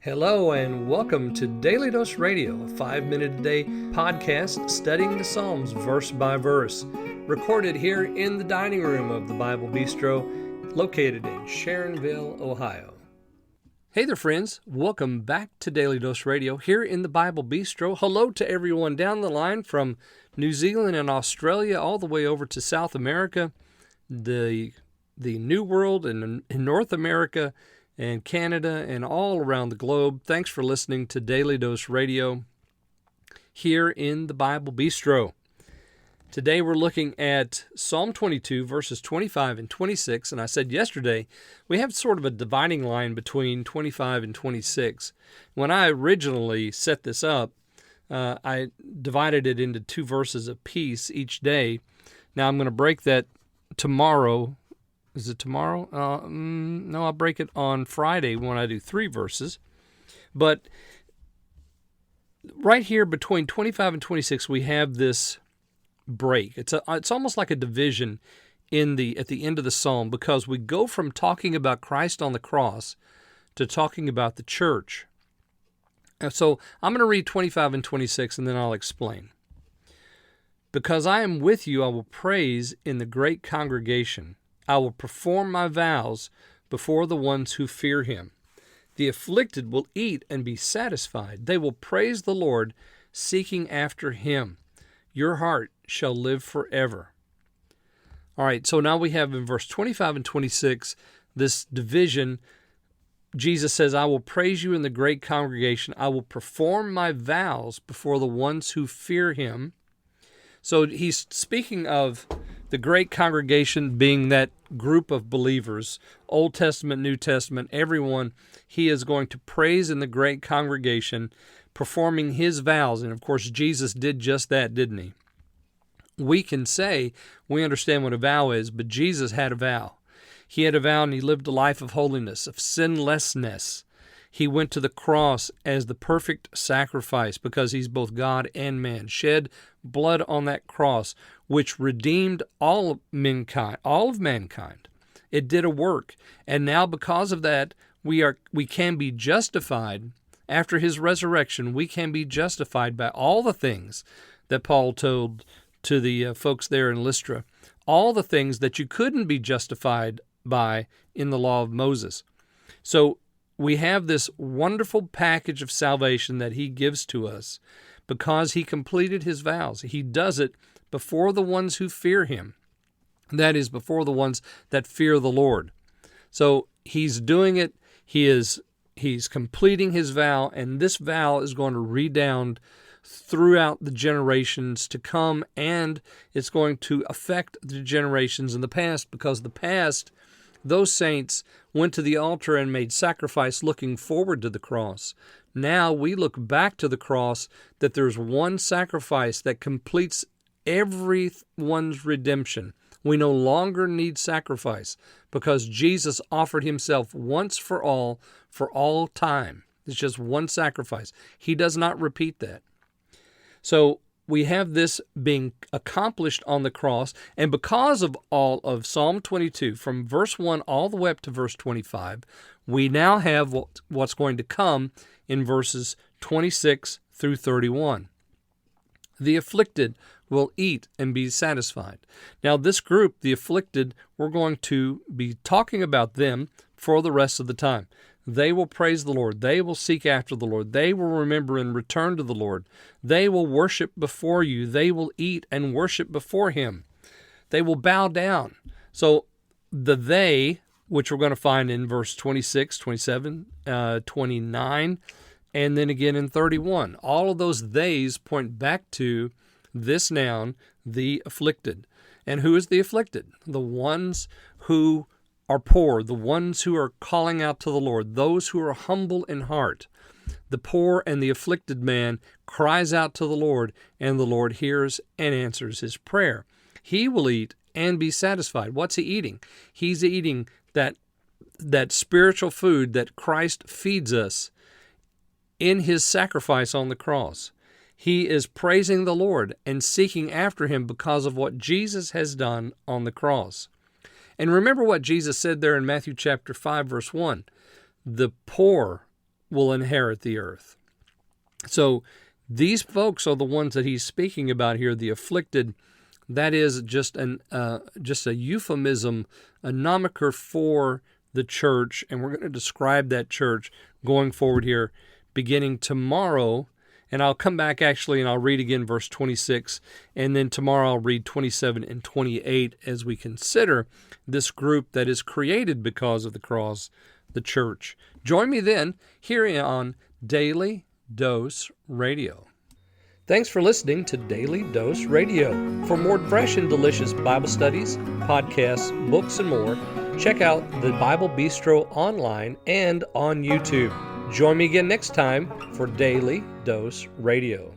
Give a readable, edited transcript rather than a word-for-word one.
Hello and welcome to Daily Dose Radio, a 5-minute-a-day podcast studying the Psalms verse by verse, recorded here in the dining room of the Bible Bistro, located in Sharonville, Ohio. Hey there, friends. Welcome back to Daily Dose Radio here in the Bible Bistro. Hello to everyone down the line from New Zealand and Australia all the way over to South America, the New World and in North America, and Canada, and all around the globe. Thanks for listening to Daily Dose Radio here in the Bible Bistro. Today we're looking at Psalm 22, verses 25 and 26, and I said yesterday we have sort of a dividing line between 25 and 26. When I originally set this up, I divided it into 2 verses apiece each day. Now I'm going to break that tomorrow. Is it tomorrow? No, I'll break it on Friday when I do 3 verses. But right here between 25 and 26, we have this break. It's almost like a division at the end of the psalm, because we go from talking about Christ on the cross to talking about the church. So I'm going to read 25 and 26, and then I'll explain. Because I am with you, I will praise in the great congregation. I will perform my vows before the ones who fear him. The afflicted will eat and be satisfied. They will praise the Lord, seeking after him. Your heart shall live forever. All right, so now we have in verse 25 and 26 this division. Jesus says, I will praise you in the great congregation. I will perform my vows before the ones who fear him. So he's speaking of the great congregation being that group of believers, Old Testament, New Testament, everyone. He is going to praise in the great congregation, performing his vows. And of course, Jesus did just that, didn't he? We can say we understand what a vow is, but Jesus had a vow. He had a vow, and he lived a life of holiness, of sinlessness. He went to the cross as the perfect sacrifice because he's both God and man, shed blood on that cross, which redeemed all of mankind. It did a work. And now because of that, we can be justified. After his resurrection, we can be justified by all the things that Paul told to the folks there in Lystra, all the things that you couldn't be justified by in the law of Moses. So we have this wonderful package of salvation that he gives to us because he completed his vows. He does it before the ones who fear him. That is, before the ones that fear the Lord. So he's doing it. He's completing his vow, and this vow is going to redound throughout the generations to come, and it's going to affect the generations in the past, because the past, those saints went to the altar and made sacrifice looking forward to the cross. Now we look back to the cross, that there's one sacrifice that completes everyone's redemption. We no longer need sacrifice because Jesus offered himself once for all time. It's just one sacrifice. He does not repeat that. So we have this being accomplished on the cross, and because of all of Psalm 22, from verse 1 all the way up to verse 25, we now have what's going to come in verses 26 through 31. The afflicted will eat and be satisfied. Now this group, the afflicted, we're going to be talking about them for the rest of the time. They will praise the Lord. They will seek after the Lord. They will remember and return to the Lord. They will worship before you. They will eat and worship before him. They will bow down. So the they, which we're going to find in verse 26, 27, 29, and then again in 31. All of those theys point back to this noun, the afflicted. And who is the afflicted? The ones who are poor, the ones who are calling out to the Lord, those who are humble in heart. The poor and the afflicted man cries out to the Lord, and the Lord hears and answers his prayer. He will eat and be satisfied. What's he eating? He's eating that spiritual food that Christ feeds us in his sacrifice on the cross. He is praising the Lord and seeking after him because of what Jesus has done on the cross. And remember what Jesus said there in Matthew chapter 5, verse 1. The poor will inherit the earth. So these folks are the ones that he's speaking about here, the afflicted. That is just a euphemism, a nomiker for the church, and we're going to describe that church going forward here, beginning tomorrow. And I'll come back actually and I'll read again verse 26, and then tomorrow I'll read 27 and 28 as we consider this group that is created because of the cross, the church. Join me then here on Daily Dose Radio. Thanks for listening to Daily Dose Radio. For more fresh and delicious Bible studies, podcasts, books, and more, check out the Bible Bistro online and on YouTube. Join me again next time for Daily Dose Radio.